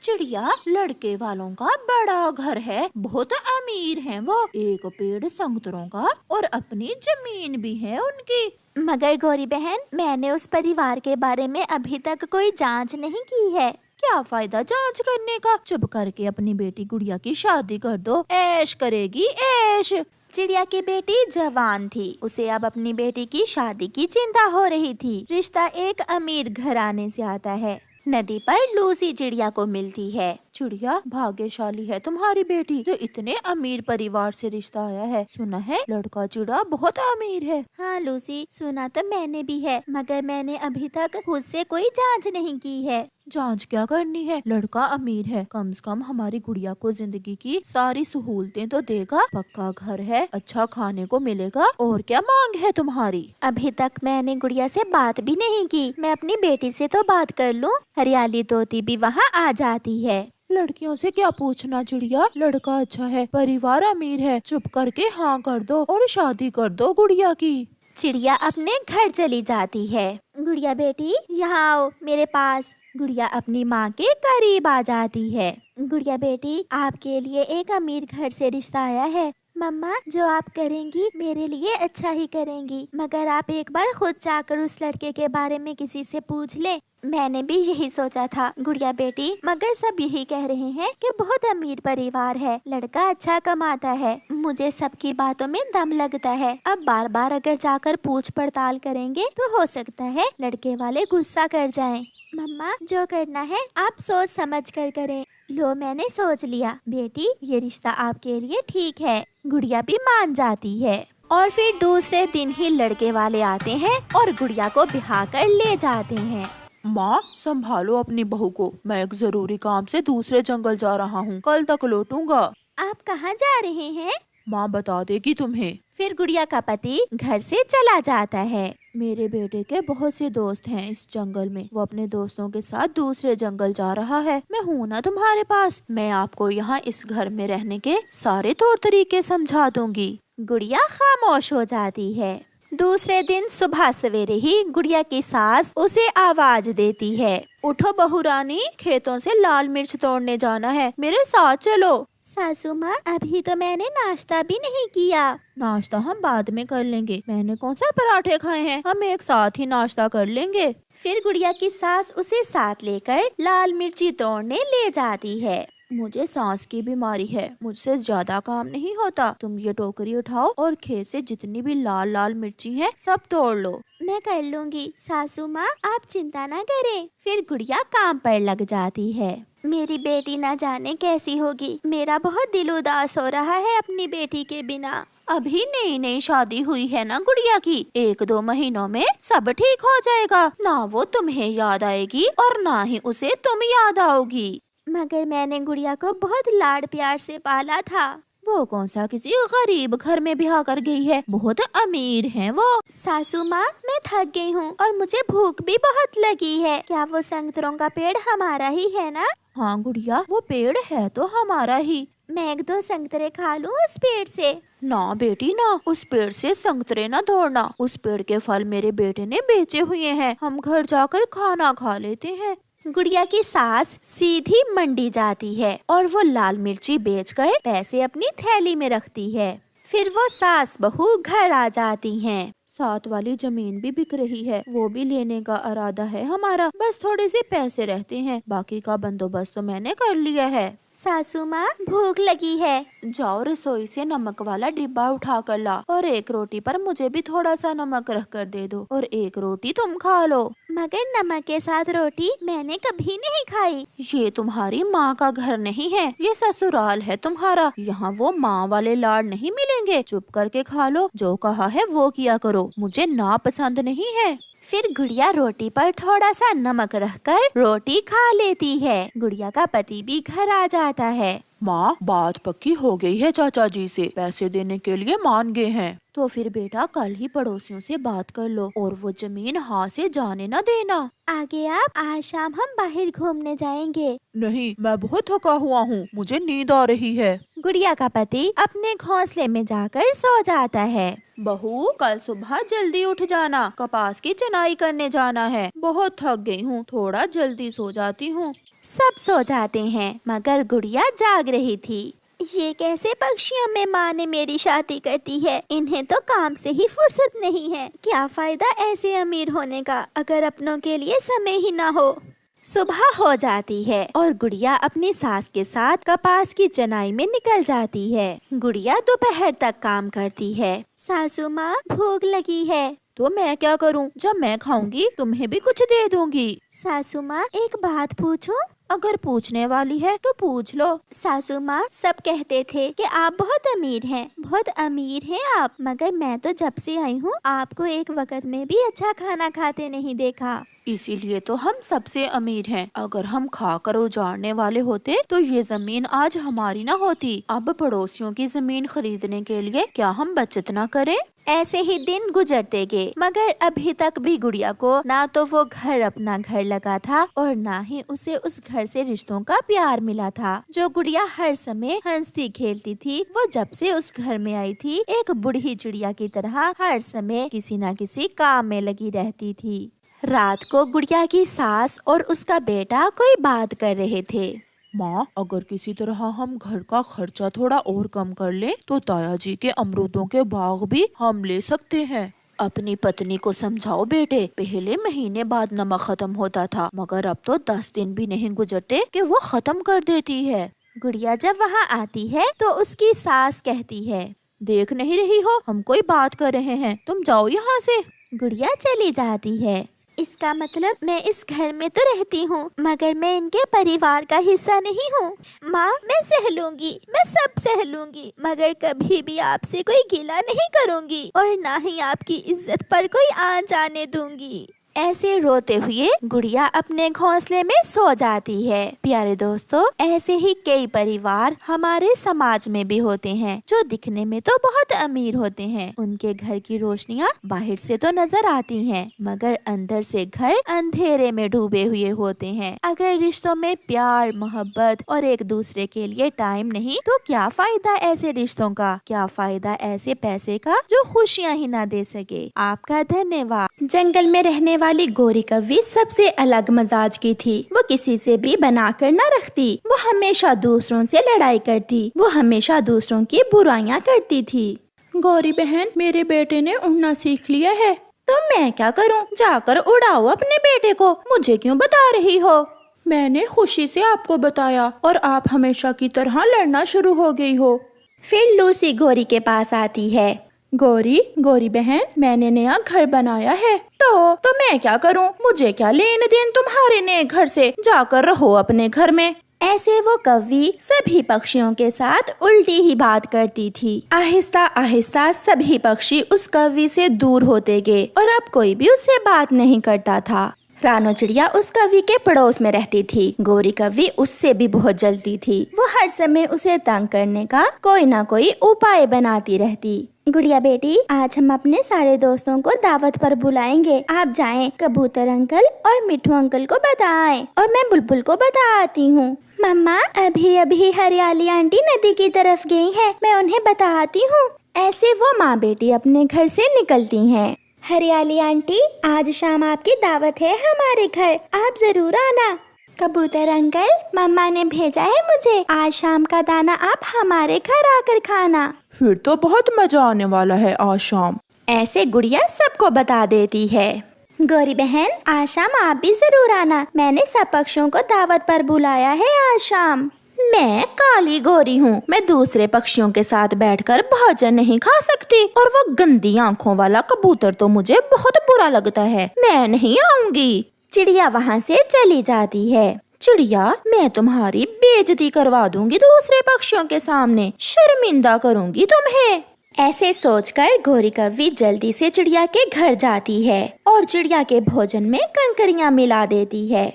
चिड़िया, लड़के वालों का बड़ा घर है, बहुत अमीर हैं वो। एक पेड़ संतरों का और अपनी जमीन भी है उनकी। मगर गौरी बहन, मैंने उस परिवार के बारे में अभी तक कोई जांच नहीं की है। क्या फायदा जांच करने का, चुप करके अपनी बेटी गुड़िया की शादी कर दो, ऐश करेगी ऐश। चिड़िया की बेटी जवान थी, उसे अब अपनी बेटी की शादी की चिंता हो रही थी। रिश्ता एक अमीर घराने से आता है। नदी पर लूसी चिड़िया को मिलती है। चिड़िया, भाग्यशाली है तुम्हारी बेटी जो इतने अमीर परिवार से रिश्ता आया है। सुना है लड़का चिड़ा बहुत अमीर है। हाँ लूसी, सुना तो मैंने भी है, मगर मैंने अभी तक खुद से कोई जांच नहीं की है। जांच क्या करनी है, लड़का अमीर है, कम से कम हमारी गुड़िया को जिंदगी की सारी सहूलतें तो देगा। पक्का घर है, अच्छा खाने को मिलेगा, और क्या मांग है तुम्हारी। अभी तक मैंने गुड़िया से बात भी नहीं की। मैं अपनी बेटी से तो बात कर लूं। हरियाली तोती भी वहाँ आ जाती है। लड़कियों से क्या पूछना चिड़िया, लड़का अच्छा है, परिवार अमीर है, चुप करके हाँ कर दो और शादी कर दो गुड़िया की। चिड़िया अपने घर चली जाती है। गुड़िया बेटी, यहाँ आओ मेरे पास। गुड़िया अपनी माँ के करीब आ जाती है। गुड़िया बेटी, आपके लिए एक अमीर घर से रिश्ता आया है। मम्मा, जो आप करेंगी मेरे लिए अच्छा ही करेंगी, मगर आप एक बार खुद जाकर उस लड़के के बारे में किसी से पूछ ले। मैंने भी यही सोचा था गुड़िया बेटी, मगर सब यही कह रहे हैं कि बहुत अमीर परिवार है, लड़का अच्छा कमाता है। मुझे सबकी बातों में दम लगता है। अब बार बार अगर जाकर पूछ पड़ताल करेंगे तो हो सकता है लड़के वाले गुस्सा कर जाएं। मम्मा, जो करना है आप सोच समझ कर करें। लो, मैंने सोच लिया बेटी, ये रिश्ता आपके लिए ठीक है। गुड़िया भी मान जाती है और फिर दूसरे दिन ही लड़के वाले आते हैं और गुड़िया को बिठा कर ले जाते हैं। माँ, संभालो अपनी बहू को, मैं एक जरूरी काम से दूसरे जंगल जा रहा हूँ, कल तक लौटूंगा। आप कहाँ जा रहे हैं? माँ बता देगी तुम्हें। फिर गुड़िया का पति घर से चला जाता है। मेरे बेटे के बहुत से दोस्त हैं इस जंगल में, वो अपने दोस्तों के साथ दूसरे जंगल जा रहा है। मैं हूँ ना तुम्हारे पास, मैं आपको यहाँ इस घर में रहने के सारे तौर तरीके समझा दूंगी। गुड़िया खामोश हो जाती है। दूसरे दिन सुबह सवेरे ही गुड़िया की सास उसे आवाज देती है, उठो बहू रानी, खेतों से लाल मिर्च तोड़ने जाना है, मेरे साथ चलो। सासू माँ, अभी तो मैंने नाश्ता भी नहीं किया। नाश्ता हम बाद में कर लेंगे, मैंने कौन सा पराठे खाए हैं, हम एक साथ ही नाश्ता कर लेंगे। फिर गुड़िया की सास उसे साथ लेकर लाल मिर्ची तोड़ने ले जाती है। मुझे सांस की बीमारी है, मुझसे ज्यादा काम नहीं होता, तुम ये टोकरी उठाओ और खेत से जितनी भी लाल लाल मिर्ची हैं सब तोड़ लो। मैं कर लूंगी सासू माँ, आप चिंता ना करें। फिर गुड़िया काम पर लग जाती है। मेरी बेटी ना जाने कैसी होगी, मेरा बहुत दिल उदास हो रहा है अपनी बेटी के बिना। अभी नई नई शादी हुई है ना गुड़िया की, 1-2 महीनों में सब ठीक हो जाएगा, ना वो तुम्हें याद आएगी और ना ही उसे तुम याद आओगी। मगर मैंने गुड़िया को बहुत लाड प्यार से पाला था। वो कौन सा किसी गरीब घर में ब्याह कर गई है, बहुत अमीर हैं वो। सासू माँ, मैं थक गई हूँ और मुझे भूख भी बहुत लगी है। क्या वो संतरों का पेड़ हमारा ही है ना? हाँ गुड़िया, वो पेड़ है तो हमारा ही। मैं 1-2 संतरे खा लूँ उस पेड़ से? ना बेटी ना, उस पेड़ से संतरे ना तोड़ना, उस पेड़ के फल मेरे बेटे ने बेचे हुए हैं, हम घर जाकर खाना खा लेते हैं। गुड़िया की सास सीधी मंडी जाती है और वो लाल मिर्ची बेचकर पैसे अपनी थैली में रखती है। फिर वो सास बहू घर आ जाती हैं। साथ वाली जमीन भी बिक रही है, वो भी लेने का इरादा है हमारा, बस थोड़े से पैसे रहते हैं, बाकी का बंदोबस्त तो मैंने कर लिया है। सासू माँ, भूख लगी है। जाओ रसोई से नमक वाला डिब्बा उठा कर ला और एक रोटी पर मुझे भी थोड़ा सा नमक रख कर दे दो और एक रोटी तुम खा लो। मगर नमक के साथ रोटी मैंने कभी नहीं खाई। ये तुम्हारी माँ का घर नहीं है, ये ससुराल है तुम्हारा, यहाँ वो माँ वाले लाड नहीं मिलेंगे, चुप करके खा लो, जो कहा है वो किया करो, मुझे ना पसंद नहीं है। फिर गुड़िया रोटी पर थोड़ा सा नमक रखकर रोटी खा लेती है। गुड़िया का पति भी घर आ जाता है। माँ, बात पक्की हो गई है, चाचा जी से पैसे देने के लिए मान गए हैं। तो फिर बेटा कल ही पड़ोसियों से बात कर लो और वो जमीन हाथ से जाने न देना। आगे आप, आज शाम हम बाहर घूमने जाएंगे। नहीं, मैं बहुत थका हुआ हूँ, मुझे नींद आ रही है। गुड़िया का पति अपने घोंसले में जाकर सो जाता है। बहू, कल सुबह जल्दी उठ जाना, कपास की चनाई करने जाना है, बहुत थक गई हूँ, थोड़ा जल्दी सो जाती हूँ। सब सो जाते हैं मगर गुड़िया जाग रही थी। ये कैसे पक्षियों में माँ ने मेरी शादी कर दी है, इन्हें तो काम से ही फुर्सत नहीं है। क्या फायदा ऐसे अमीर होने का अगर अपनों के लिए समय ही ना हो। सुबह हो जाती है और गुड़िया अपनी सास के साथ कपास की चनाई में निकल जाती है। गुड़िया दोपहर तक काम करती है। सासू माँ भूख लगी है। तो मैं क्या करूं? जब मैं खाऊंगी तुम्हें भी कुछ दे दूंगी। सासू माँ एक बात पूछूं? अगर पूछने वाली है तो पूछ लो। सासू माँ सब कहते थे कि आप बहुत अमीर हैं आप, मगर मैं तो जब से आई हूँ आपको एक वक्त में भी अच्छा खाना खाते नहीं देखा। इसीलिए तो हम सबसे अमीर हैं। अगर हम खाकर उजाड़ने वाले होते तो ये जमीन आज हमारी ना होती। अब पड़ोसियों की जमीन खरीदने के लिए क्या हम बचत ना करें? ऐसे ही दिन गुजरते गए, मगर अभी तक भी गुड़िया को ना तो वो घर अपना घर लगा था और ना ही उसे उस घर से रिश्तों का प्यार मिला था। जो गुड़िया हर समय हंसती खेलती थी, वो जब से उस घर में आई थी एक बूढ़ी चिड़िया की तरह हर समय किसी न किसी काम में लगी रहती थी। रात को गुड़िया की सास और उसका बेटा कोई बात कर रहे थे। माँ, अगर किसी तरह हम घर का खर्चा थोड़ा और कम कर लें तो ताया जी के अमरूदों के बाग भी हम ले सकते हैं। अपनी पत्नी को समझाओ बेटे, पहले महीने बाद नमक खत्म होता था मगर अब तो 10 दिन भी नहीं गुजरते कि वो खत्म कर देती है। गुड़िया जब वहाँ आती है तो उसकी सास कहती है, देख नहीं रही हो हम कोई बात कर रहे हैं, तुम जाओ यहाँ से। गुड़िया चली जाती है। इसका मतलब मैं इस घर में तो रहती हूँ मगर मैं इनके परिवार का हिस्सा नहीं हूँ। माँ मैं सह लूंगी, मैं सब सह लूंगी, मगर कभी भी आपसे कोई गिला नहीं करूँगी और ना ही आपकी इज्जत पर कोई आंच आने दूंगी। ऐसे रोते हुए गुड़िया अपने घोंसले में सो जाती है। प्यारे दोस्तों, ऐसे ही कई परिवार हमारे समाज में भी होते हैं जो दिखने में तो बहुत अमीर होते हैं। उनके घर की रोशनियाँ बाहर से तो नजर आती हैं, मगर अंदर से घर अंधेरे में डूबे हुए होते हैं। अगर रिश्तों में प्यार, मोहब्बत और एक दूसरे के लिए टाइम नहीं तो क्या फायदा ऐसे रिश्तों का? क्या फायदा ऐसे पैसे का जो खुशियाँ ही ना दे सके? आपका धन्यवाद। जंगल में रहने वाली गोरी कव्वी सबसे अलग मजाज की थी। वो किसी से भी बनाकर न रखती। वो हमेशा दूसरों से लड़ाई करती। वो हमेशा दूसरों की बुराइयां करती थी। गौरी बहन, मेरे बेटे ने उड़ना सीख लिया है। तो मैं क्या करूं? जाकर उड़ाओ अपने बेटे को, मुझे क्यों बता रही हो? मैंने खुशी से आपको बताया और आप हमेशा की तरह लड़ना शुरू हो गई हो। फिर लूसी गोरी के पास आती है। गौरी बहन, मैंने नया घर बनाया है। तो मैं क्या करूं? मुझे क्या लेन देन तुम्हारे नए घर से? जाकर रहो अपने घर में। ऐसे वो कव्वी सभी पक्षियों के साथ उल्टी ही बात करती थी। आहिस्ता आहिस्ता सभी पक्षी उस कव्वी से दूर होते गए और अब कोई भी उससे बात नहीं करता था। रानो चिड़िया उस कव्वी के पड़ोस में रहती थी। गोरी कव्वी उससे भी बहुत जलती थी। वो हर समय उसे तंग करने का कोई ना कोई उपाय बनाती रहती। गुड़िया बेटी, आज हम अपने सारे दोस्तों को दावत पर बुलाएंगे। आप जाएं, कबूतर अंकल और मिठू अंकल को बताएं और मैं बुलबुल को बता आती हूँ। मम्मा, अभी अभी हरियाली आंटी नदी की तरफ गई है, मैं उन्हें बता आती हूँ। ऐसे वो माँ बेटी अपने घर से निकलती हैं। हरियाली आंटी, आज शाम आपकी दावत है हमारे घर, आप जरूर आना। कबूतर अंकल, मम्मा ने भेजा है मुझे, आज शाम का दाना आप हमारे घर आकर खाना। फिर तो बहुत मजा आने वाला है आज शाम। ऐसे गुड़िया सबको बता देती है। गौरी बहन, आज शाम आप भी जरूर आना, मैंने सब पक्षियों को दावत पर बुलाया है आज शाम। मैं काली गोरी हूँ, मैं दूसरे पक्षियों के साथ बैठकर भोजन नहीं खा सकती और वो गंदी आँखों वाला कबूतर तो मुझे बहुत बुरा लगता है, मैं नहीं आऊंगी। चिड़िया वहाँ से चली जाती है। चिड़िया, मैं तुम्हारी बेइज्जती करवा दूंगी दूसरे पक्षियों के सामने, शर्मिंदा करूंगी तुम्हें। ऐसे सोचकर गोरी कव्वी जल्दी से चिड़िया के घर जाती है और चिड़िया के भोजन में कंकरियां मिला देती है।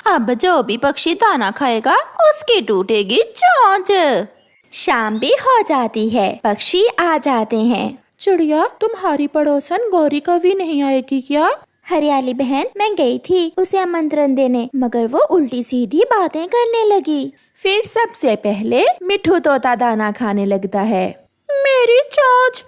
अब जो भी पक्षी दाना खाएगा उसकी टूटेगी चोंच। शाम भी हो जाती है, पक्षी आ जाते हैं। चिड़िया, तुम्हारी पड़ोसन गौरी कव्वी नहीं आएगी क्या? हरियाली बहन, मैं गई थी उसे आमंत्रण देने, मगर वो उल्टी सीधी बातें करने लगी। फिर सबसे पहले मिठू तोता दाना खाने लगता है। मेरी चोंच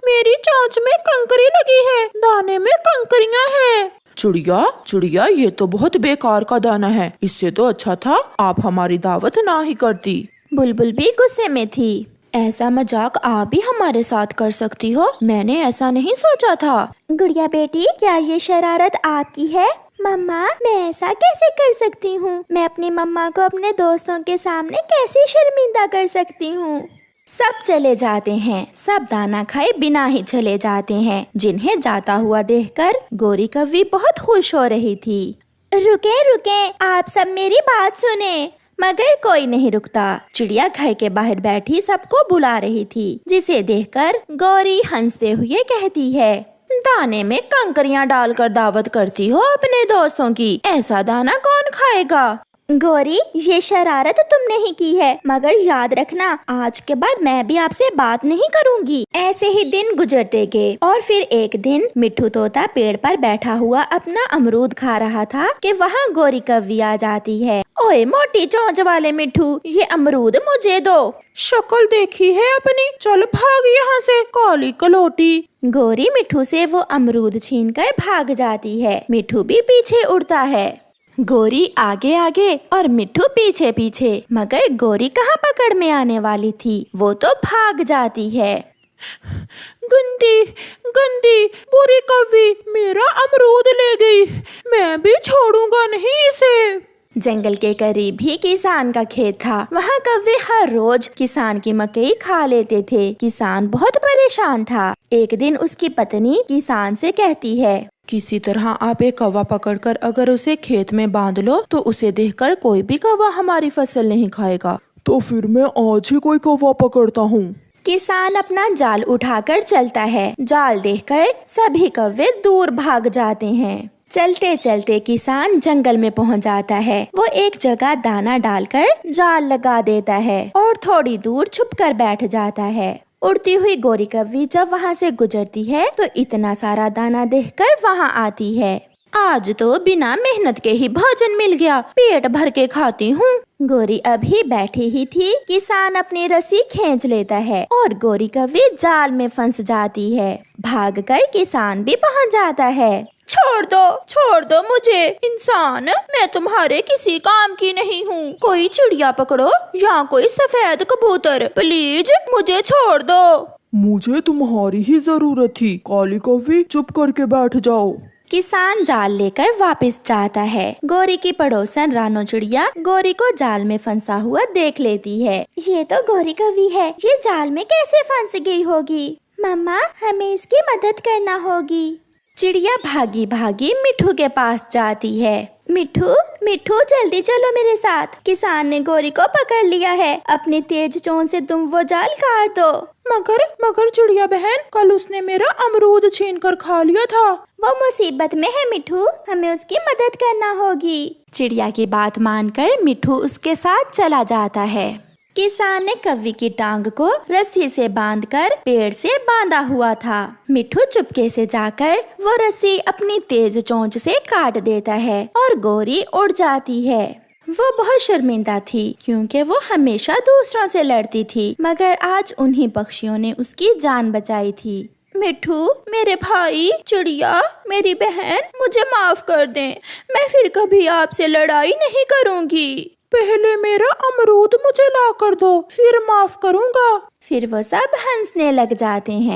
में कंकरी लगी है, दाने में कंकरियां हैं। चिड़िया चिड़िया, ये तो बहुत बेकार का दाना है, इससे तो अच्छा था आप हमारी दावत ना ही करती। बुलबुल भी गुस्से में थी। ऐसा मजाक आप भी हमारे साथ कर सकती हो, मैंने ऐसा नहीं सोचा था। गुड़िया बेटी, क्या ये शरारत आपकी है? मम्मा, मैं ऐसा कैसे कर सकती हूँ? मैं अपनी मम्मा को अपने दोस्तों के सामने कैसे शर्मिंदा कर सकती हूँ? सब चले जाते हैं, सब दाना खाए बिना ही चले जाते हैं। जिन्हें जाता हुआ देखकर गोरी कव्वी बहुत खुश हो रही थी। रुके रुके, आप सब मेरी बात सुने। मगर कोई नहीं रुकता। चिड़िया घर के बाहर बैठी सबको बुला रही थी, जिसे देखकर गौरी हंसते हुए कहती है, दाने में कंकरियां डालकर दावत करती हो अपने दोस्तों की, ऐसा दाना कौन खाएगा? गौरी, ये शरारत तुमने ही की है, मगर याद रखना आज के बाद मैं भी आपसे बात नहीं करूंगी। ऐसे ही दिन गुजरते गए और फिर एक दिन मिट्ठू तोता पेड़ पर बैठा हुआ अपना अमरूद खा रहा था कि वहाँ गोरी कव्वी आ जाती है। ओए मोटी चोंच वाले मिट्ठू, ये अमरूद मुझे दो। शक्ल देखी है अपनी, चल भाग यहाँ से काली कलोटी। गोरी मिट्ठू से वो अमरूद छीनकर भाग जाती है। मिट्ठू भी पीछे उड़ता है। गोरी आगे आगे और मिट्ठू पीछे पीछे, मगर गोरी कहाँ पकड़ में आने वाली थी, वो तो भाग जाती है। गंदी गंदी बुरी कव्वी मेरा अमरूद ले गई, मैं भी छोड़ूंगा नहीं इसे। जंगल के करीब ही किसान का खेत था। वहाँ कौवे हर रोज किसान की मकई खा लेते थे। किसान बहुत परेशान था। एक दिन उसकी पत्नी किसान से कहती है, किसी तरह आप एक कौवा पकड़कर अगर उसे खेत में बांध लो तो उसे देखकर कोई भी कौवा हमारी फसल नहीं खाएगा। तो फिर मैं आज ही कोई कौवा पकड़ता हूँ। किसान अपना जाल उठाकर चलता है। जाल देखकर सभी कौवे दूर भाग जाते हैं। चलते चलते किसान जंगल में पहुंच जाता है। वो एक जगह दाना डालकर जाल लगा देता है और थोड़ी दूर छुपकर बैठ जाता है। उड़ती हुई गोरी कव्वी जब वहाँ से गुजरती है तो इतना सारा दाना देखकर वहाँ आती है। आज तो बिना मेहनत के ही भोजन मिल गया, पेट भर के खाती हूँ। गोरी अभी बैठी ही थी, किसान अपनी रस्सी खींच लेता है और गोरी कव्वी जाल में फंस जाती है। भागकर किसान भी पहुँच जाता है। छोड़ दो मुझे इंसान, मैं तुम्हारे किसी काम की नहीं हूँ। कोई चिड़िया पकड़ो या कोई सफेद कबूतर, प्लीज मुझे छोड़ दो। मुझे तुम्हारी ही जरूरत थी, काली कव्वी चुप करके बैठ जाओ। किसान जाल लेकर वापस जाता है। गोरी की पड़ोसन रानो चिड़िया गोरी को जाल में फंसा हुआ देख लेती है। ये तो गोरी कव्वी है, ये जाल में कैसे फंस गई होगी? मम्मा, हमें इसकी मदद करना होगी। चिड़िया भागी भागी मिट्ठू के पास जाती है। मिट्ठू मिट्ठू, जल्दी चलो मेरे साथ, किसान ने गोरी को पकड़ लिया है। अपनी तेज चोंच से तुम वो जाल काट दो। मगर चिड़िया बहन, कल उसने मेरा अमरूद छीन कर खा लिया था। वो मुसीबत में है मिट्ठू, हमें उसकी मदद करना होगी। चिड़िया की बात मानकर मिट्ठू उसके साथ चला जाता है। किसान ने कव्वी की टांग को रस्सी से बांधकर पेड़ से बांधा हुआ था। मिट्ठू चुपके से जाकर वो रस्सी अपनी तेज चोंच से काट देता है और गोरी उड़ जाती है। वो बहुत शर्मिंदा थी क्योंकि वो हमेशा दूसरों से लड़ती थी, मगर आज उन्हीं पक्षियों ने उसकी जान बचाई थी। मिट्ठू, मेरे भाई, चिड़िया, मेरी बहन, मुझे माफ कर दें। मैं फिर कभी आपसे लड़ाई नहीं करूँगी। पहले मेरा अमरूद मुझे ला कर दो, फिर माफ करूँगा। फिर वो सब हंसने लग जाते हैं।